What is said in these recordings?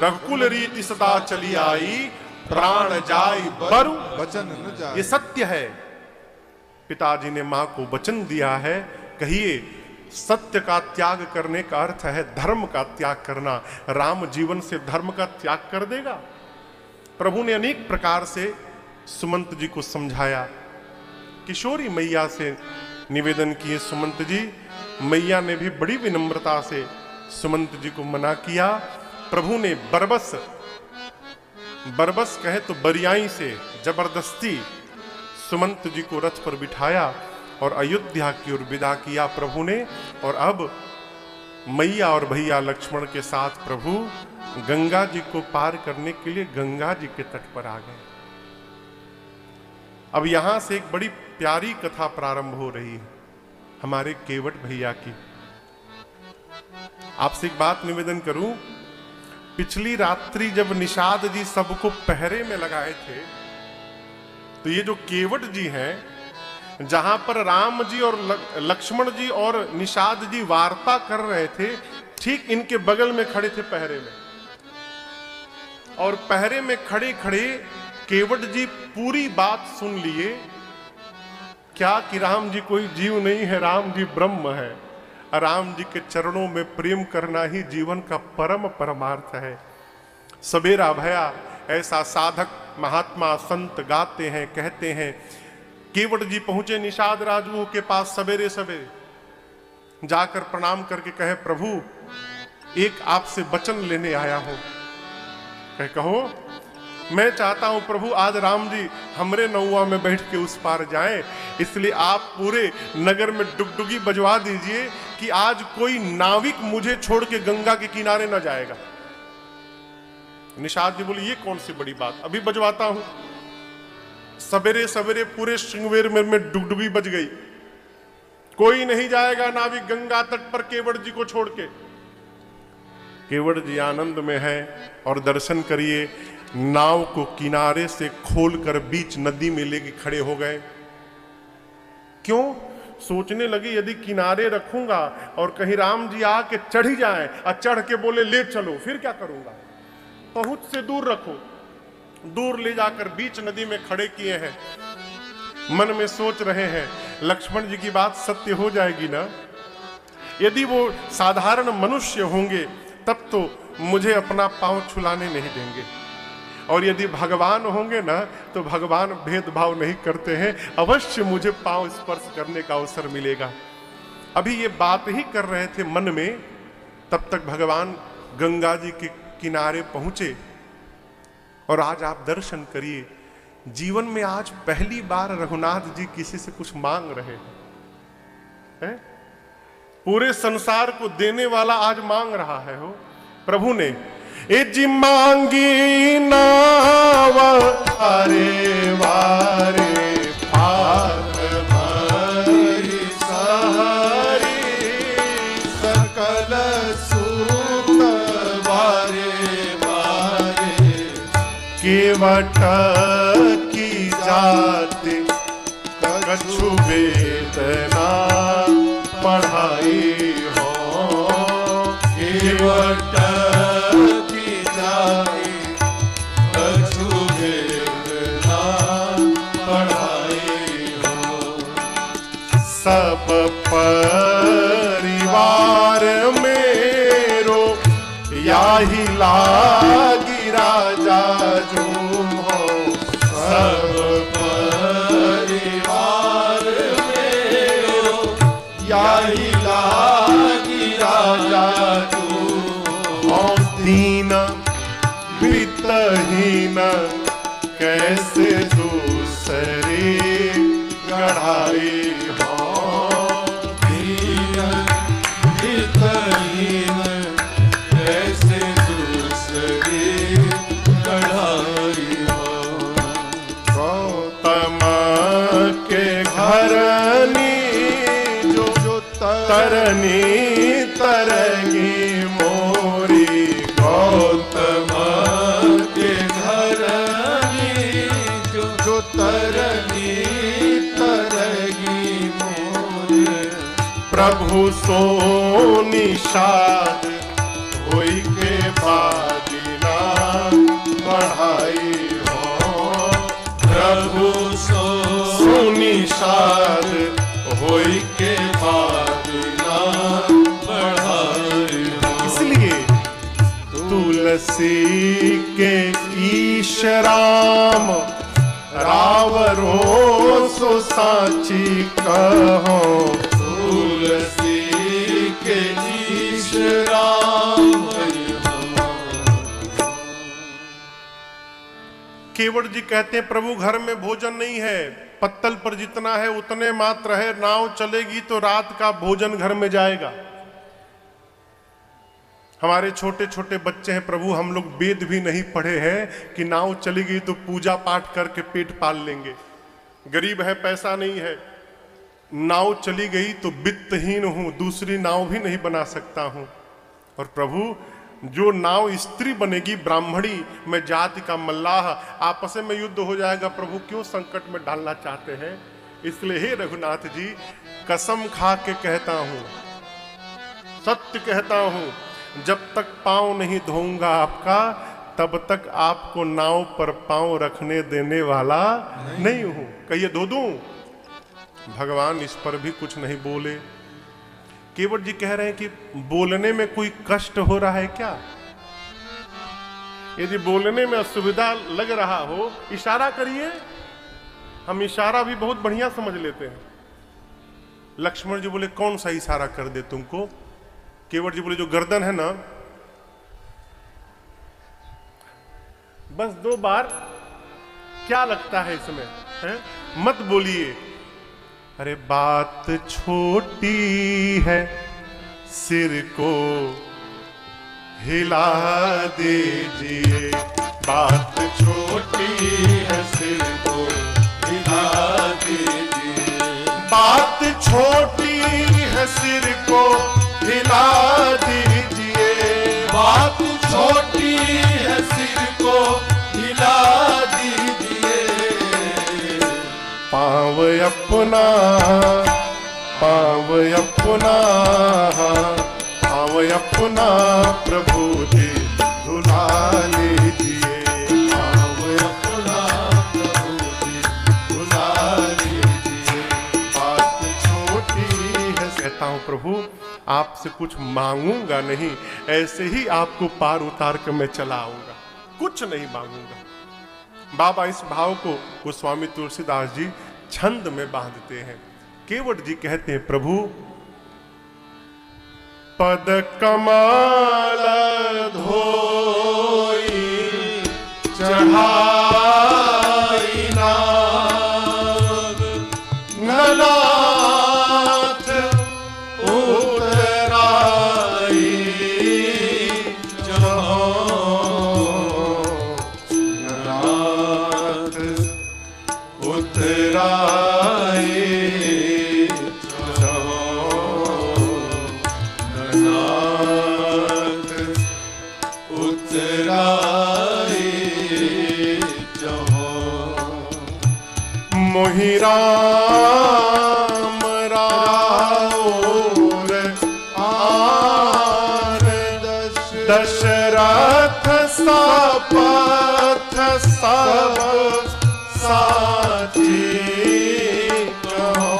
रघुकुल रीति सदा चली आई, प्राण जाय बरु वचन न जाय। ये सत्य है। पिताजी ने मां को वचन दिया है। कहिए, सत्य का त्याग करने का अर्थ है धर्म का त्याग करना। राम जीवन से धर्म का त्याग कर देगा? प्रभु ने अनेक प्रकार से सुमंत जी को समझाया। किशोरी मैया से निवेदन किए सुमंत जी। मैया ने भी बड़ी विनम्रता से सुमंत जी को मना किया। प्रभु ने बरबस कहे तो बरियाई से जबरदस्ती सुमंत जी को रथ पर बिठाया और अयोध्या की ओर विदा किया प्रभु ने। और अब मैया और भैया लक्ष्मण के साथ प्रभु गंगा जी को पार करने के लिए गंगा जी के तट पर आ गए। अब यहां से एक बड़ी प्यारी कथा प्रारंभ हो रही है हमारे केवट भैया की। आपसे एक बात निवेदन करूं, पिछली रात्रि जब निषाद जी सबको पहरे में लगाए थे, तो ये जो केवट जी हैं, जहां पर राम जी और लक्ष्मण जी और निषाद जी वार्ता कर रहे थे, ठीक इनके बगल में खड़े थे पहरे में। और पहरे में खड़े खड़े केवट जी पूरी बात सुन लिए। क्या कि राम जी कोई जीव नहीं है, राम जी ब्रह्म है। राम जी के चरणों में प्रेम करना ही जीवन का परम परमार्थ है। सवेरा भया ऐसा साधक महात्मा संत गाते हैं, कहते हैं। केवट जी पहुंचे निषाद राजू के पास सवेरे सवेरे, जाकर प्रणाम करके कहे, प्रभु एक आपसे वचन लेने आया हूं। कहो। मैं चाहता हूं प्रभु आज राम जी हमरे नौवा में बैठ के उस पार जाएं, इसलिए आप पूरे नगर में डुगडुगी बजवा दीजिए कि आज कोई नाविक मुझे छोड़ के गंगा के किनारे न जाएगा। निषाद जी बोले, ये कौन सी बड़ी बात, अभी बजवाता हूं। सवेरे सवेरे पूरे श्रृंगवेर में डुगडुगी बज गई। कोई नहीं जाएगा नाविक गंगा तट पर केवट जी को छोड़ के। केवट जी आनंद में है और दर्शन करिए, नाव को किनारे से खोलकर बीच नदी में लेके खड़े हो गए। क्यों? सोचने लगे यदि किनारे रखूंगा और कहीं राम जी आके चढ़ ही जाएं और चढ़ के बोले ले चलो, फिर क्या करूंगा। बहुत से दूर रखो। दूर ले जाकर बीच नदी में खड़े किए हैं। मन में सोच रहे हैं लक्ष्मण जी की बात सत्य हो जाएगी ना। यदि वो साधारण मनुष्य होंगे तब तो मुझे अपना पांव छुलाने नहीं देंगे, और यदि भगवान होंगे ना तो भगवान भेदभाव नहीं करते हैं, अवश्य मुझे पांव स्पर्श करने का अवसर मिलेगा। अभी ये बात ही कर रहे थे मन में, तब तक भगवान गंगा जी के किनारे पहुंचे। और आज आप दर्शन करिए, जीवन में आज पहली बार रघुनाथ जी किसी से कुछ मांग रहे हैं। पूरे संसार को देने वाला आज मांग रहा है हो। प्रभु ने ए जी मांगी नाव वारे वारे पार हरि सहरी सकल सुख वारे वारे केवट की जाति कछु वेदना पढ़ाई हो। केवट की जाति कछु वेदना पढ़ाई हो। सब परिवार मेरो याही लागी राजा जूम हो। सब परिवार मेरो याही लागी राजा जूम हो। दीन वित्तहीन कैसे दूसरी गढ़ाई हो। दीन वित्तहीन कैसे दूसरी गढ़ाई हो। गौतम के घरनी जो तरनी तरगी मोरी। गौतम के घरनी जो तरनी तरगी मोरे। प्रभु सो निषाद होई के बा प्रसाद होई के बाद ना बढ़ाए। इसलिए तुलसी के ईश राम रावरो सो साची कहो। तुलसी के ईश राम केवट जी कहते हैं प्रभु घर में भोजन नहीं है, पत्तल पर जितना है उतने मात्र है, नाव चलेगी तो रात का भोजन घर में जाएगा। हमारे छोटे छोटे बच्चे हैं प्रभु, हम लोग वेद भी नहीं पढ़े हैं कि नाव चली गई तो पूजा पाठ करके पेट पाल लेंगे। गरीब है, पैसा नहीं है, नाव चली गई तो वित्तहीन हूं, दूसरी नाव भी नहीं बना सकता हूं। और प्रभु जो नाव स्त्री बनेगी ब्राह्मणी, मैं जाति का मल्लाह, आपस में युद्ध हो जाएगा, प्रभु क्यों संकट में डालना चाहते हैं? इसलिए हे रघुनाथ जी, कसम खा के कहता हूं, सत्य कहता हूं, जब तक पांव नहीं धोऊंगा आपका, तब तक आपको नाव पर पांव रखने देने वाला नहीं हूं। कहिए धो दूं? भगवान इस पर भी कुछ नहीं बोले। केवट जी कह रहे हैं कि बोलने में कोई कष्ट हो रहा है क्या? यदि बोलने में असुविधा लग रहा हो, इशारा करिए। हम इशारा भी बहुत बढ़िया समझ लेते हैं। लक्ष्मण जी बोले कौन सा इशारा कर दे तुमको? केवट जी बोले जो गर्दन है ना, बस 2 बार। क्या लगता है इसमें है? मत बोलिए। अरे बात छोटी है, सिर को हिला दीजिए। बात छोटी है, सिर को हिला दीजिए। बात छोटी है, सिर को हिला दीजिए। बात छोटी है, सिर को हिला दीजिए। पाँव अपना, पाँव अपना, पाँव अपना प्रभु जी धुला लीजिए। पाँव अपना प्रभु जी धुला लीजिए। बात छोटी है, कहता हूँ प्रभु आपसे कुछ मांगूंगा नहीं, ऐसे ही आपको पार उतार कर मैं चला आऊंगा, कुछ नहीं मांगूंगा। बाबा इस भाव को गोस्वामी तुलसीदास जी छंद में बांधते हैं। केवट जी कहते हैं प्रभु पद कमल धोई चढ़ाई नाग, ननाथ उतराई मोहि राम राउर आन दशरथ सपथ सब साची कहो।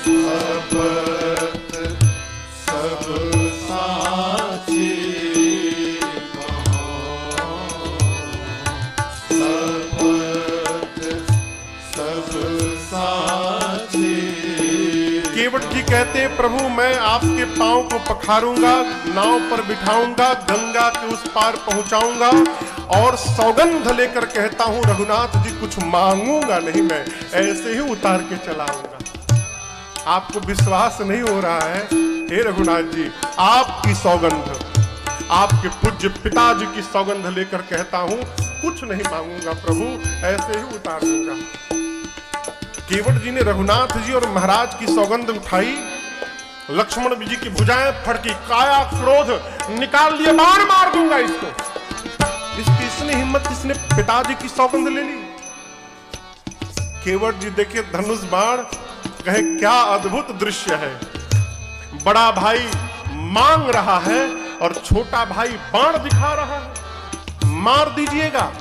सपथ सब साची केवट जी कहते हैं प्रभु मैं आपके पांव को पखारूंगा, नाव पर बिठाऊंगा, गंगा के उस पार पहुंचाऊंगा और सौगंध लेकर कहता हूं रघुनाथ जी कुछ मांगूंगा नहीं, मैं ऐसे ही उतार के चलाऊंगा। आपको विश्वास नहीं हो रहा है? हे रघुनाथ जी आपकी सौगंध, आपके पूज्य पिताजी की सौगंध लेकर कहता हूं कुछ नहीं मांगूंगा प्रभु, ऐसे ही उतार दूंगा। केवट जी ने रघुनाथ जी और महाराज की सौगंध उठाई, लक्ष्मण जी की भुजाएं फड़की, काया क्रोध निकाल लिए, बाण मार दूंगा इसको। इसकी इसने हिम्मत, इसने पिताजी की सौगंध ले ली। केवट जी देखे धनुष बाण, कहे क्या अद्भुत दृश्य है। बड़ा भाई मांग रहा है और छोटा भाई बाण दिखा रहा है। मार दीजिएगा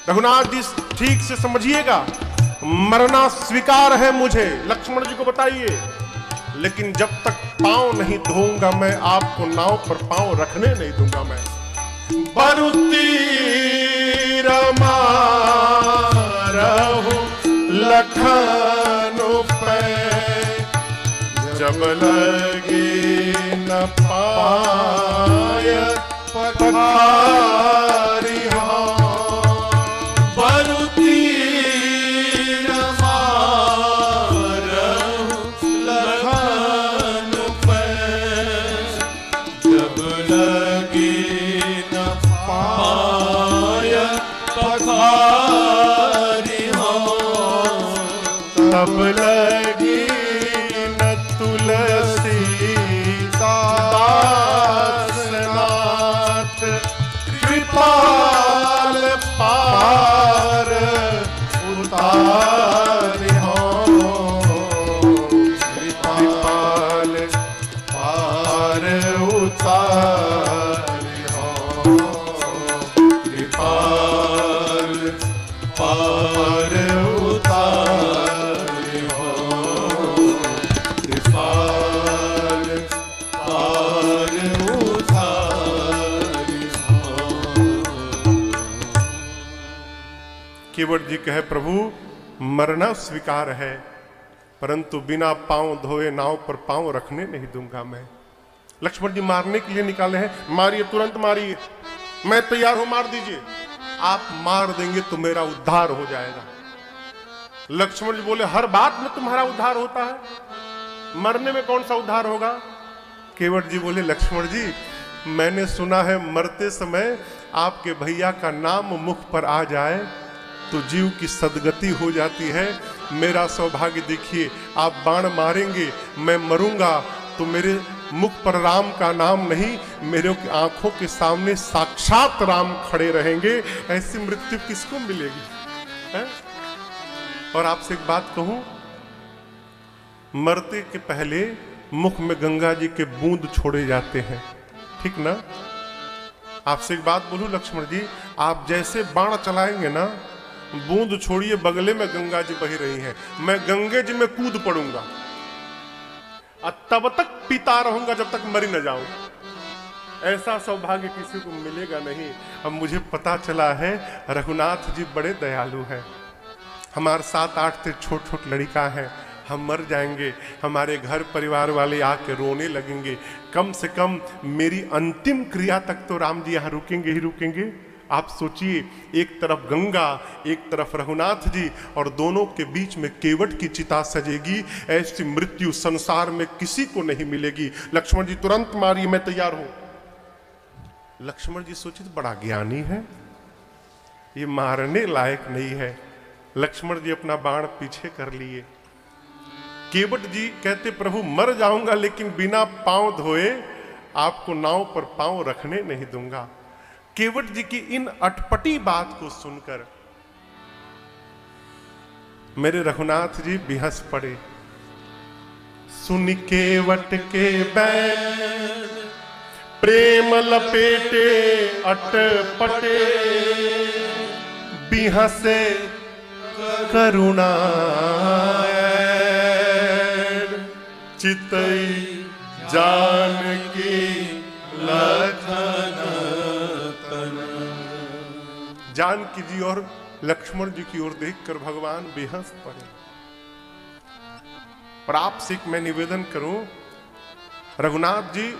रघुनाथ जी, ठीक से समझिएगा। मरना स्वीकार है मुझे, लक्ष्मण जी को बताइए, लेकिन जब तक पांव नहीं धोऊंगा मैं आपको नाव पर पांव रखने नहीं दूंगा मैं। बरुती रमारहु लखन पे, जब लगी न पाय पखारी हो। बरुती रमारहु लखन पे, जब लगी न पाय पखारी हो। तब लगी न तुलसी दासनाथ, कृपाल पार उतारि हो। कृपाल पार उतारि हो। कृपाल पार उतारि हो। कृपाल पार उतारि हो। केवट जी कहे प्रभु मरना स्वीकार है, परंतु बिना पांव धोए नाव पर पांव रखने नहीं दूंगा मैं। लक्ष्मण जी मारने के लिए निकाले हैं, मारिए तुरंत मारिए, मैं तैयार हूं, मार दीजिए। आप मार देंगे तो मेरा उद्धार हो जाएगा। लक्ष्मण जी बोले हर बात में तुम्हारा उद्धार होता है, मरने में कौन सा उद्धार होगा। केवट जी बोले लक्ष्मण जी मैंने सुना है मरते समय आपके भैया का नाम मुख पर आ जाए तो जीव की सदगति हो जाती है। मेरा सौभाग्य देखिए, आप बाण मारेंगे मैं मरूंगा तो मेरे मुख पर राम का नाम नहीं, मेरे आंखों के सामने साक्षात राम खड़े रहेंगे। ऐसी मृत्यु किसको मिलेगी है? और आपसे एक बात कहूं, मरते के पहले मुख में गंगा जी के बूंद छोड़े जाते हैं, ठीक ना। आपसे एक बात बोलूं लक्ष्मण जी, आप जैसे बाण चलाएंगे ना, बूंद छोड़िए, बगले में गंगा जी बही रही हैं, मैं गंगे जी में कूद पड़ूंगा और तब तक पीता रहूंगा जब तक मरी न जाऊं। ऐसा सौभाग्य किसी को मिलेगा नहीं। अब मुझे पता चला है रघुनाथ जी बड़े दयालु हैं। हमारे 7-8 से छोट लड़का है, हम मर जाएंगे, हमारे घर परिवार वाले आके रोने लगेंगे, कम से कम मेरी अंतिम क्रिया तक तो राम जी यहाँ रुकेंगे ही रुकेंगे। आप सोचिए, एक तरफ गंगा, एक तरफ रघुनाथ जी, और दोनों के बीच में केवट की चिता सजेगी। ऐसी मृत्यु संसार में किसी को नहीं मिलेगी। लक्ष्मण जी तुरंत मारिए, मैं तैयार हूं। लक्ष्मण जी सोचे बड़ा ज्ञानी है, ये मारने लायक नहीं है। लक्ष्मण जी अपना बाण पीछे कर लिए। केवट जी कहते प्रभु मर जाऊंगा लेकिन बिना पांव धोए आपको नाव पर पांव रखने नहीं दूंगा। केवट जी की इन अटपटी बात को सुनकर मेरे रघुनाथ जी बेहस पड़े। सुन केवट के बैन प्रेम लपेटे अटपटे, बिहसे करुणा चितई जानकी लखन तन। जानकी जी और लक्ष्मण जी की ओर देखकर भगवान बेहस पड़े। और आपसे एक मैं निवेदन करूं, रघुनाथ जी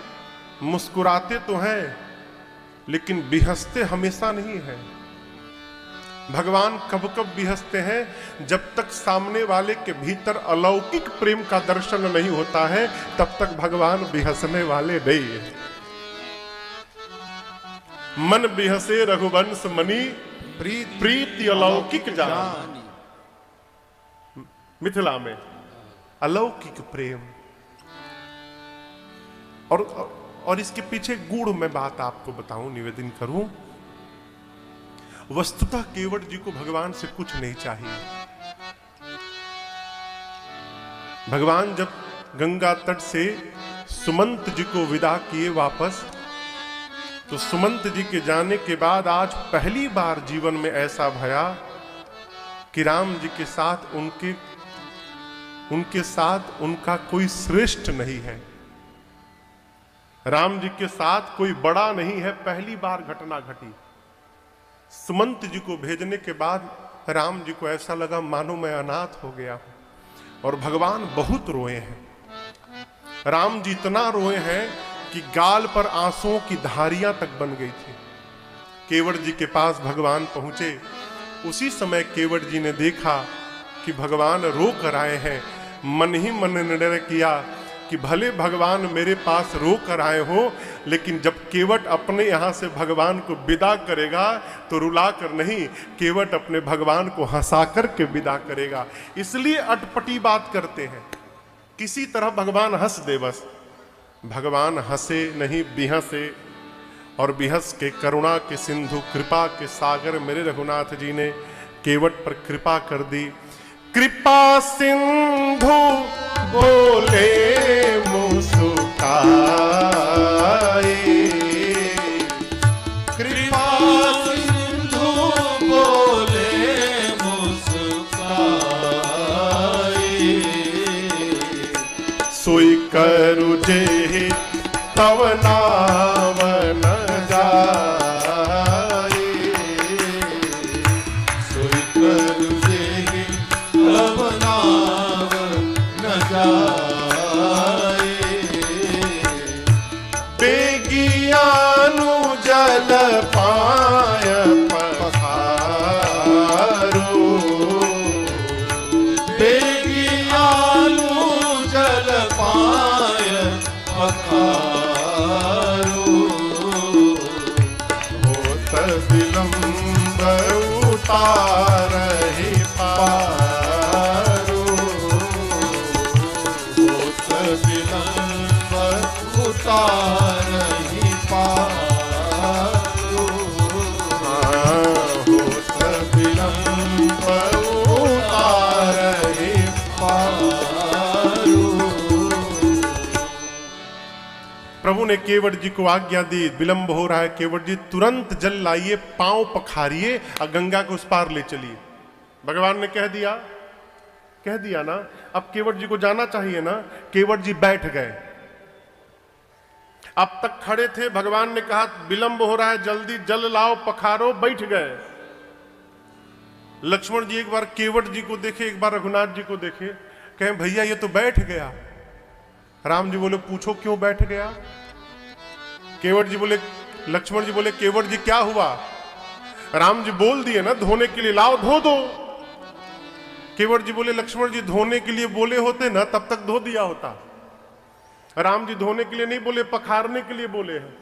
मुस्कुराते तो हैं लेकिन बिहसते हमेशा नहीं है। भगवान कब कब बिहसते हैं, जब तक सामने वाले के भीतर अलौकिक प्रेम का दर्शन नहीं होता है तब तक भगवान बिहसने वाले नहीं है। मन बिहसे रघुवंश मणि प्रीति अलौकिक जान। मिथिला में अलौकिक प्रेम, और इसके पीछे गूढ़ मैं बात आपको बताऊं, निवेदन करूं। वस्तुतः केवट जी को भगवान से कुछ नहीं चाहिए। भगवान जब गंगा तट से सुमंत जी को विदा किए वापस, तो सुमंत जी के जाने के बाद आज पहली बार जीवन में ऐसा भया कि राम जी के साथ उनके साथ उनका कोई श्रेष्ठ नहीं है, राम जी के साथ कोई बड़ा नहीं है। पहली बार घटना घटी। सुमंत जी को भेजने के बाद राम जी को ऐसा लगा मानो मैं अनाथ हो गया हूं, और भगवान बहुत रोए हैं। राम जी इतना रोए हैं कि गाल पर आंसुओं की धारियां तक बन गई थी। केवट जी के पास भगवान पहुंचे। उसी समय केवट जी ने देखा कि भगवान रो कर आए हैं। मन ही मन निर्णय किया कि भले भगवान मेरे पास रो कर आए हो, लेकिन जब केवट अपने यहां से भगवान को विदा करेगा तो रुला कर नहीं, केवट अपने भगवान को हंसा कर के विदा करेगा। इसलिए अटपटी बात करते हैं, किसी तरह भगवान हंस दे बस। भगवान हंसे नहीं, बिहसे, और बिहस के करुणा के सिंधु कृपा के सागर मेरे रघुनाथ जी ने केवट पर कृपा कर दी। कृपा सिंधु बोले मुस्काए, कृपा सिंधु बोले मुस्काए, सोई करु जे तव नाम न जाए, सोई करु जे तव नाम न जाए, बेगियानु जल पाय पखारो, बेगियानु जल पाय पखारो, होत विलंब उतारहि पारो, होत विलंब उतारहि पारो, होत विलंब उतारहि पारो। प्रभु ने केवट जी को आज्ञा दी, विलंब हो रहा है केवट जी, तुरंत जल लाइए, पांव पखारिए और गंगा को उस पार ले चलिए। भगवान ने कह दिया ना, अब केवट जी को जाना चाहिए ना। केवट जी बैठ गए। अब तक खड़े थे, भगवान ने कहा विलंब हो रहा है, जल्दी जल लाओ, पखारो, बैठ गए। लक्ष्मण जी एक बार केवट जी को देखे, एक बार रघुनाथ जी को देखे, कहें भैया ये तो बैठ गया। राम जी बोले पूछो क्यों बैठ गया। केवट जी बोले, लक्ष्मण जी बोले केवट जी क्या हुआ। राम जी बोल दिए ना धोने के लिए, लाओ धो दो। केवट जी बोले लक्ष्मण जी धोने के लिए बोले होते ना तब तक धो दिया होता। राम जी धोने के लिए नहीं बोले, पखारने के लिए बोले हैं।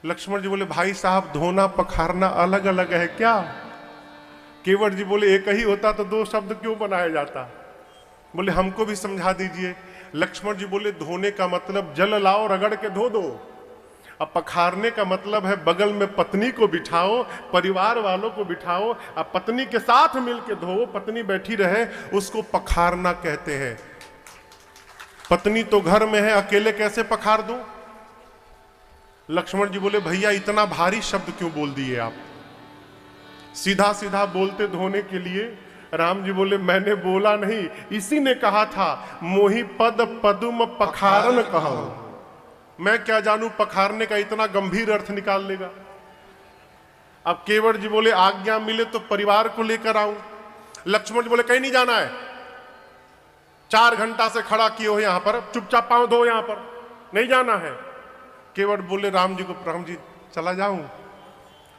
लक्ष्मण जी बोले भाई साहब धोना पखारना अलग अलग है क्या। केवट जी बोले एक ही होता तो दो शब्द क्यों बनाया जाता। बोले हमको भी समझा दीजिए। लक्ष्मण जी बोले धोने का मतलब जल लाओ, रगड़ के धो दो। अब पखारने का मतलब है बगल में पत्नी को बिठाओ, परिवार वालों को बिठाओ, अब पत्नी के साथ मिलके धो, पत्नी बैठी रहे, उसको पखारना कहते हैं। पत्नी तो घर में है, अकेले कैसे पखार दूं। लक्ष्मण जी बोले भैया इतना भारी शब्द क्यों बोल दिए आप, सीधा सीधा बोलते धोने के लिए। राम जी बोले मैंने बोला नहीं, इसी ने कहा था मोहि पद पदुम पखारन कहो। मैं क्या जानू पखारने का इतना गंभीर अर्थ निकाल लेगा। अब केवट जी बोले आज्ञा मिले तो परिवार को लेकर आऊं। लक्ष्मण जी बोले कहीं नहीं जाना है, 4 घंटा से खड़ा किए हो यहां पर, चुपचाप पांव धो, यहां पर नहीं जाना है। केवट बोले राम जी को, राम जी चला जाऊं।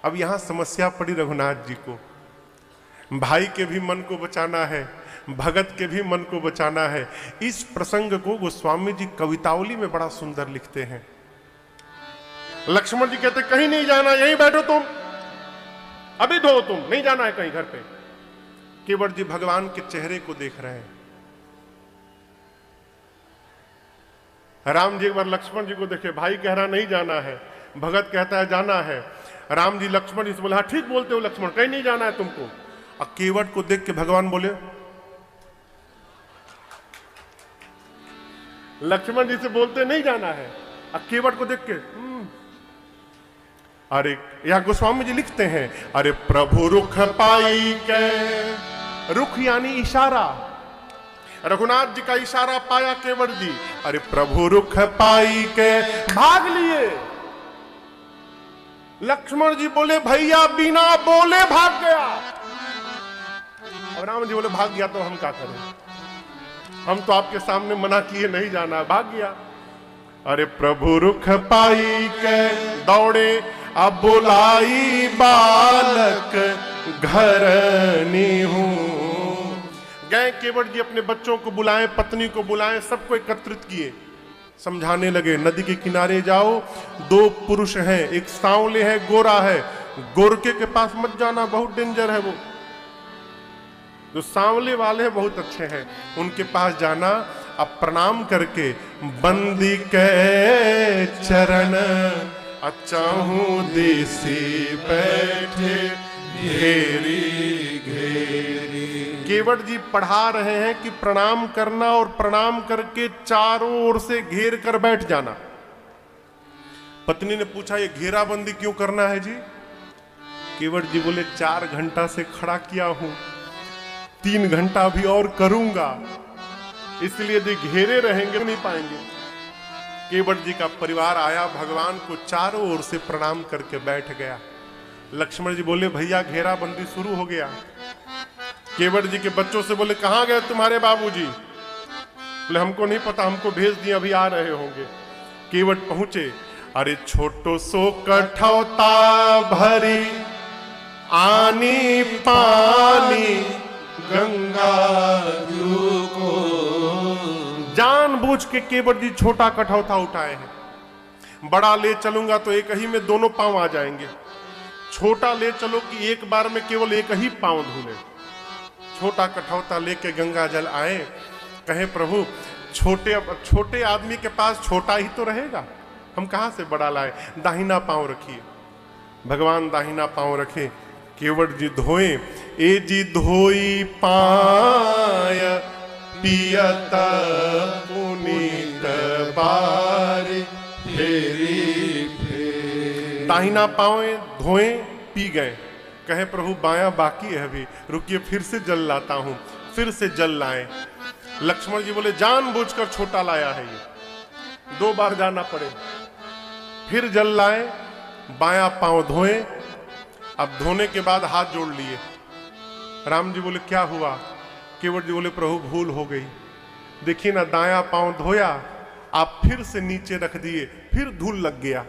अब यहां समस्या पड़ी रघुनाथ जी को, भाई के भी मन को बचाना है, भगत के भी मन को बचाना है। इस प्रसंग को गोस्वामी जी कवितावली में बड़ा सुंदर लिखते हैं। लक्ष्मण जी कहते कहीं नहीं जाना, यहीं बैठो तुम, अभी धो तुम, नहीं जाना है कहीं घर पे। केवट जी भगवान के चेहरे को देख रहे हैं। राम जी एक बार लक्ष्मण जी को देखे, भाई कह रहा नहीं जाना है, भगत कहता है जाना है। राम जी लक्ष्मण जी से बोले हाँ ठीक बोलते हो लक्ष्मण, कहीं नहीं जाना है तुमको। और केवट को देख के भगवान बोले, लक्ष्मण जी से बोलते नहीं जाना है, और केवट को देख के अरे या गोस्वामी जी लिखते हैं, अरे प्रभु रुख पाई के, रुख यानी इशारा, रघुनाथ जी का इशारा पाया केवट जी, अरे प्रभु रुख पाई के भाग लिए। लक्ष्मण जी बोले भैया बिना बोले भाग गया। अब राम जी बोले भाग गया तो हम क्या करें, हम तो आपके सामने मना किए नहीं जाना, भाग गया। अरे प्रभु रुख पाई के दौड़े, अब बुलाई बालक घर नीहूं। गए केवट जी अपने बच्चों को बुलाएं, पत्नी को बुलाएं, सबको एकत्रित किए, समझाने लगे नदी के किनारे जाओ, दो पुरुष हैं, एक सांवले है, गोरा है, गोरके के पास मत जाना, बहुत डेंजर है वो। जो सांवले वाले बहुत अच्छे हैं, उनके पास जाना। अब प्रणाम करके बंदी के चरण, अचाहूं देसी बैठे घेरी घेरी। केवट जी पढ़ा रहे हैं कि प्रणाम करना और प्रणाम करके चारों ओर से घेर कर बैठ जाना। पत्नी ने पूछा ये घेराबंदी क्यों करना है जी? केवट जी बोले 4 घंटा से खड़ा किया हूं, 3 घंटा भी और करूंगा, इसलिए जो घेरे रहेंगे नहीं पाएंगे। केवट जी का परिवार आया, भगवान को चारों ओर से प्रणाम करके बैठ गया। लक्ष्मण जी बोले भैया घेराबंदी शुरू हो गया। केवट जी के बच्चों से बोले कहां गए तुम्हारे बाबूजी? बोले हमको नहीं पता, हमको भेज दिए, अभी आ रहे होंगे। केवट पहुंचे, अरे छोटो सो कठौता भरी आनी पानी गंगा जू को। जानबूझ के केवट जी छोटा कठौता उठाए हैं। बड़ा ले चलूंगा तो एक ही में दोनों पांव आ जाएंगे, छोटा ले चलो कि एक बार में केवल एक ही पांव धुले। छोटा कठौता लेके गंगा जल आए, कहे प्रभु छोटे आदमी के पास छोटा ही तो रहेगा, हम कहां से बड़ा लाए, दाहिना पांव रखिए। भगवान दाहिना पांव रखे, केवट जी धोए, ए जी धोई पाय पियत पुनीत बारी फेरी फेरी। दाहिना पांव धोए, पी गए। कहे प्रभु बायां बाकी है अभी, रुकिए फिर से जल लाता हूं। फिर से जल लाए। लक्ष्मण जी बोले जानबूझकर छोटा लाया है ये, 2 बार जाना पड़े। फिर जल लाए, बायां पांव धोए। अब धोने के बाद हाथ जोड़ लिए। राम जी बोले क्या हुआ? केवट जी बोले प्रभु भूल हो गई, देखिए ना दायां पांव धोया, आप फिर से नीचे रख दिए, फिर धूल लग गया।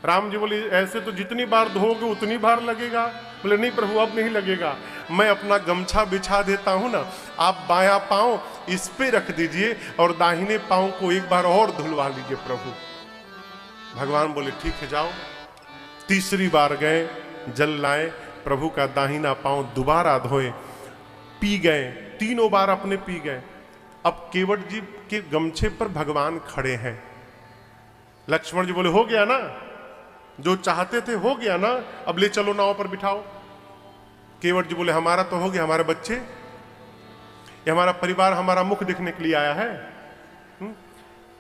राम जी बोले ऐसे तो जितनी बार धोगे उतनी बार लगेगा। बोले नहीं प्रभु अब नहीं लगेगा, मैं अपना गमछा बिछा देता हूं ना, आप बायां पांव इस पे रख दीजिए और दाहिने पांव को एक बार और धुलवा लीजिए प्रभु। भगवान बोले ठीक है जाओ। तीसरी बार गए, जल लाए, प्रभु का दाहिना पांव दोबारा धोए, पी गए, 3 बार अपने पी गए। अब केवट जी के गमछे पर भगवान खड़े हैं। लक्ष्मण जी बोले हो गया ना, जो चाहते थे हो गया ना, अब ले चलो नाव पर बिठाओ। केवट जी बोले हमारा तो हो गया, हमारे बच्चे, ये हमारा परिवार हमारा मुख देखने के लिए आया है।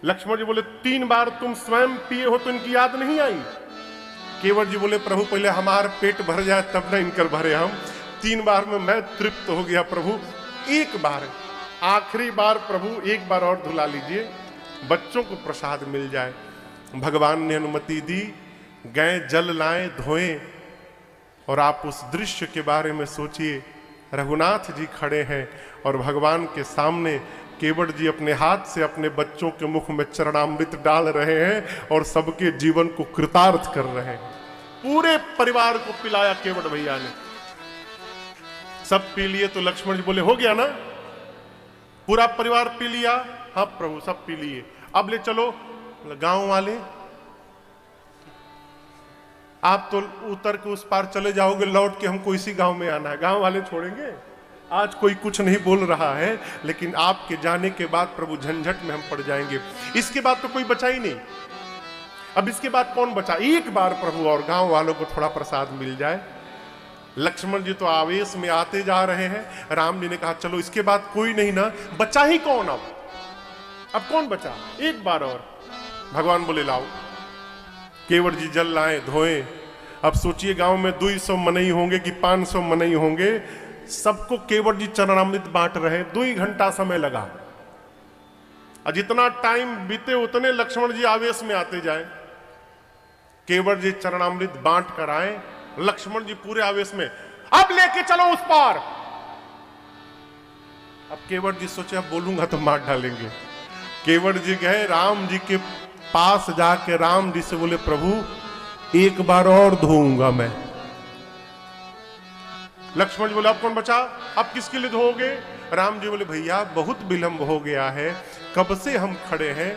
लक्ष्मण जी बोले 3 बार तुम स्वयं पिए हो तो इनकी याद नहीं आई? केवट जी बोले प्रभु पहले हमारा पेट भर जाए तब ना इनकर भरे हम, 3 बार में मैं तृप्त हो गया प्रभु, एक बार आखिरी बार प्रभु एक बार और धुला लीजिए, बच्चों को प्रसाद मिल जाए। भगवान ने अनुमति दी, गए जल लाए, धोए। और आप उस दृश्य के बारे में सोचिए, रघुनाथ जी खड़े हैं और भगवान के सामने केवट जी अपने हाथ से अपने बच्चों के मुख में चरणामृत डाल रहे हैं और सबके जीवन को कृतार्थ कर रहे हैं। पूरे परिवार को पिलाया केवट भैया ने, सब पी लिए। तो लक्ष्मण जी बोले हो गया ना, पूरा परिवार पी लिया? हाँ प्रभु सब पी लिए, अब ले चलो। गांव वाले आप तो उतर के उस पार चले जाओगे, लौट के हमको इसी गांव में आना है, गांव वाले छोड़ेंगे? आज कोई कुछ नहीं बोल रहा है, लेकिन आपके जाने के बाद प्रभु झंझट में हम पड़ जाएंगे। इसके बाद तो कोई बचा ही नहीं, अब इसके बाद कौन बचा? एक बार प्रभु और गांव वालों को थोड़ा प्रसाद मिल जाए। लक्ष्मण जी तो आवेश में आते जा रहे हैं। राम जी ने कहा चलो इसके बाद कोई नहीं ना, बचा ही कौन? अब कौन बचा? एक बार और। भगवान बोले लाओ। केवट जी जल लाए, धोए। अब सोचिए गांव में 200 मनई होंगे कि 500 मनई होंगे, सबको केवट जी चरणामृत बांट रहे। 2 घंटा समय लगा। और जितना टाइम बीते उतने लक्ष्मण जी आवेश में आते जाए। केवट जी चरणामृत बांट कर आए, लक्ष्मण जी पूरे आवेश में, अब लेके चलो उस पार। अब केवट जी सोचे अब बोलूंगा तो मार डालेंगे। केवट जी गए, राम जी के पास जाके राम जी से बोले, प्रभु एक बार और धोऊंगा मैं। लक्ष्मण जी बोले, अब कौन बचा, अब किसके लिए धोओगे? राम जी बोले, भैया बहुत विलंब हो गया है, कब से हम खड़े हैं।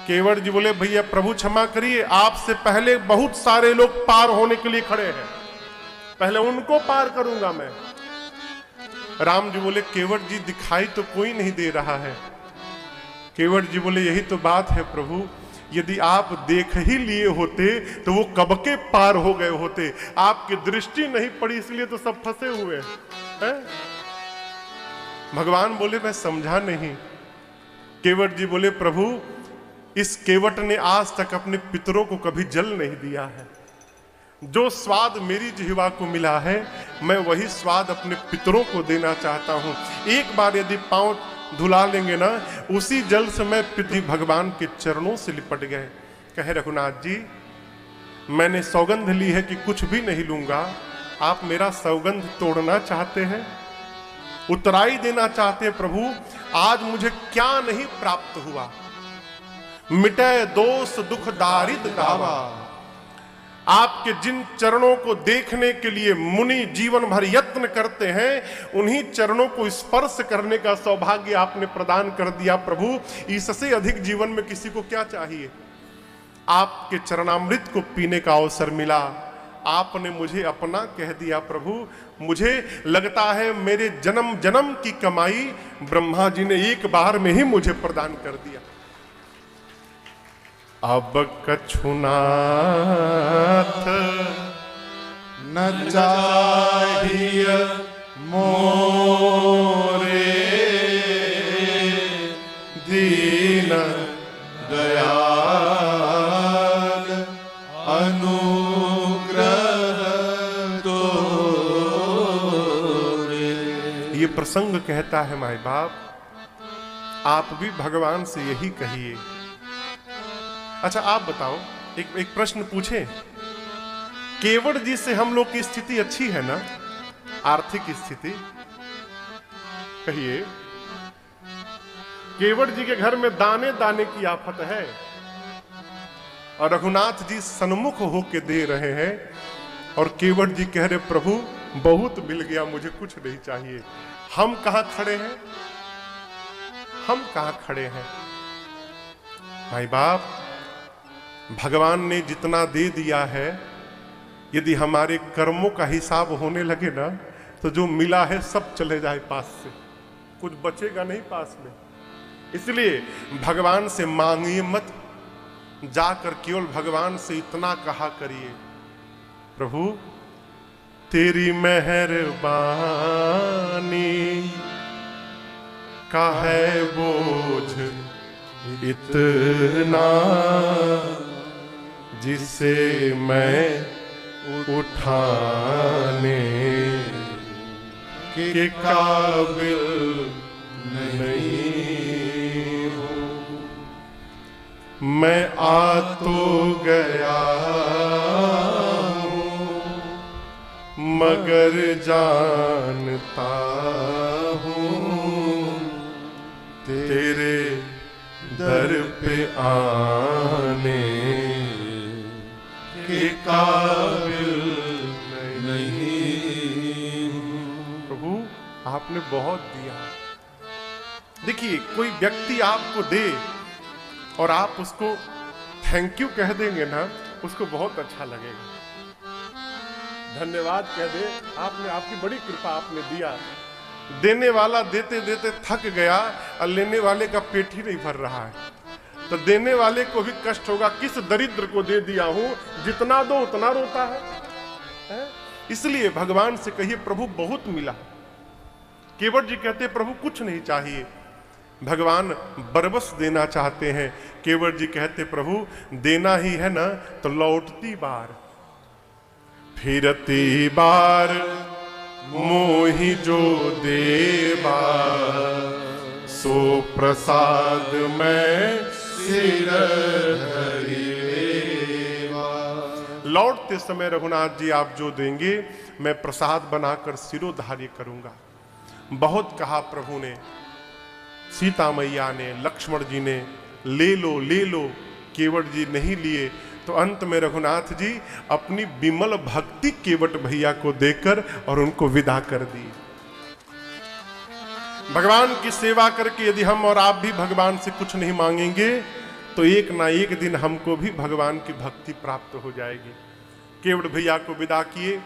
केवट जी बोले, भैया प्रभु क्षमा करिए, आपसे पहले बहुत सारे लोग पार होने के लिए खड़े हैं, पहले उनको पार करूंगा मैं। राम जी बोले, केवट जी दिखाई तो कोई नहीं दे रहा है। केवट जी बोले, यही तो बात है प्रभु, यदि आप देख ही लिए होते तो वो कब के पार हो गए होते, आपकी दृष्टि नहीं पड़ी इसलिए तो सब फंसे हुए हैं। भगवान बोले, मैं समझा नहीं। केवट जी बोले, प्रभु इस केवट ने आज तक अपने पितरों को कभी जल नहीं दिया है। जो स्वाद मेरी जिह्वा को मिला है, मैं वही स्वाद अपने पितरों को देना चाहता हूं। एक बार यदि पांव धुला लेंगे ना, उसी जल से मैं पितृ भगवान के चरणों से लिपट गए। कहे, रघुनाथ जी मैंने सौगंध ली है कि कुछ भी नहीं लूंगा, आप मेरा सौगंध तोड़ना चाहते हैं, उतराई देना चाहते हैं। प्रभु आज मुझे क्या नहीं प्राप्त हुआ, मिटे दोष दुख दारिद गावा। आपके जिन चरणों को देखने के लिए मुनि जीवन भर यत्न करते हैं, उन्हीं चरणों को स्पर्श करने का सौभाग्य आपने प्रदान कर दिया। प्रभु इससे अधिक जीवन में किसी को क्या चाहिए। आपके चरणामृत को पीने का अवसर मिला, आपने मुझे अपना कह दिया। प्रभु मुझे लगता है मेरे जन्म जन्म की कमाई ब्रह्मा जी ने एक बार में ही मुझे प्रदान कर दिया। अब कछुनाथ न चाहिए मोरे दीन दयाल अनुग्रह तोरे। ये प्रसंग कहता है, माई बाप आप भी भगवान से यही कहिए। अच्छा आप बताओ, एक प्रश्न पूछे, केवट जी से हम लोग की स्थिति अच्छी है ना, आर्थिक स्थिति? कहिए, केवट जी के घर में दाने दाने की आफत है और रघुनाथ जी सन्मुख होके दे रहे हैं, और केवट जी कह रहे, प्रभु बहुत मिल गया, मुझे कुछ नहीं चाहिए। हम कहां खड़े हैं, हम कहां खड़े हैं? भाई बाप भगवान ने जितना दे दिया है, यदि हमारे कर्मों का हिसाब होने लगे ना, तो जो मिला है सब चले जाए पास से, कुछ बचेगा नहीं पास में। इसलिए भगवान से मांगिए मत, जाकर केवल भगवान से इतना कहा करिए, प्रभु तेरी मेहरबानी का है बोझ इतना, जिसे मैं उठाने के काबिल नहीं हूँ। मैं आ तो गया हूँ, मगर जानता हूँ तेरे दर पे आने के काबिल नहीं। प्रभु आपने बहुत दिया। देखिए कोई व्यक्ति आपको दे और आप उसको थैंक यू कह देंगे ना, उसको बहुत अच्छा लगेगा। धन्यवाद कह दे, आपने, आपकी बड़ी कृपा, आपने दिया। देने वाला देते देते थक गया और लेने वाले का पेट ही नहीं भर रहा है, तो देने वाले को भी कष्ट होगा, किस दरिद्र को दे दिया हूं, जितना दो उतना रोता है? इसलिए भगवान से कहिए, प्रभु बहुत मिला। केवट जी कहते प्रभु कुछ नहीं चाहिए, भगवान बरबस देना चाहते हैं। केवट जी कहते प्रभु देना ही है ना तो लौटती बार, फिरती बार मोहि जो देवा, सो प्रसाद में सिर धरि लेवा। लौटते समय रघुनाथ जी आप जो देंगे मैं प्रसाद बनाकर सिरोधार्य करूंगा। बहुत कहा प्रभु ने, सीता मैया ने, लक्ष्मण जी ने, ले लो ले लो, केवट जी नहीं लिए। तो अंत में रघुनाथ जी अपनी विमल भक्ति केवट भैया को देकर और उनको विदा कर दी। भगवान की सेवा करके यदि हम और आप भी भगवान से कुछ नहीं मांगेंगे तो एक ना एक दिन हमको भी भगवान की भक्ति प्राप्त हो जाएगी। केवट भैया को विदा किए।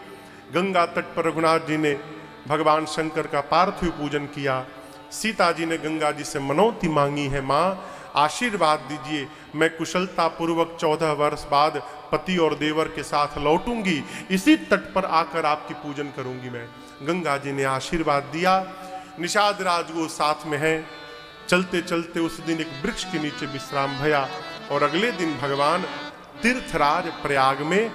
गंगा तट पर रघुनाथ जी ने भगवान शंकर का पार्थिव पूजन किया। सीता जी ने गंगा जी से मनौती मांगी है, माँ आशीर्वाद दीजिए, मैं कुशलता पूर्वक 14 वर्ष बाद पति और देवर के साथ लौटूंगी, इसी तट पर आकर आपकी पूजन करूंगी मैं। गंगा जी ने आशीर्वाद दिया। निषाद राज वो साथ में है। चलते चलते उस दिन एक वृक्ष के नीचे विश्राम भया और अगले दिन भगवान तीर्थराज प्रयाग में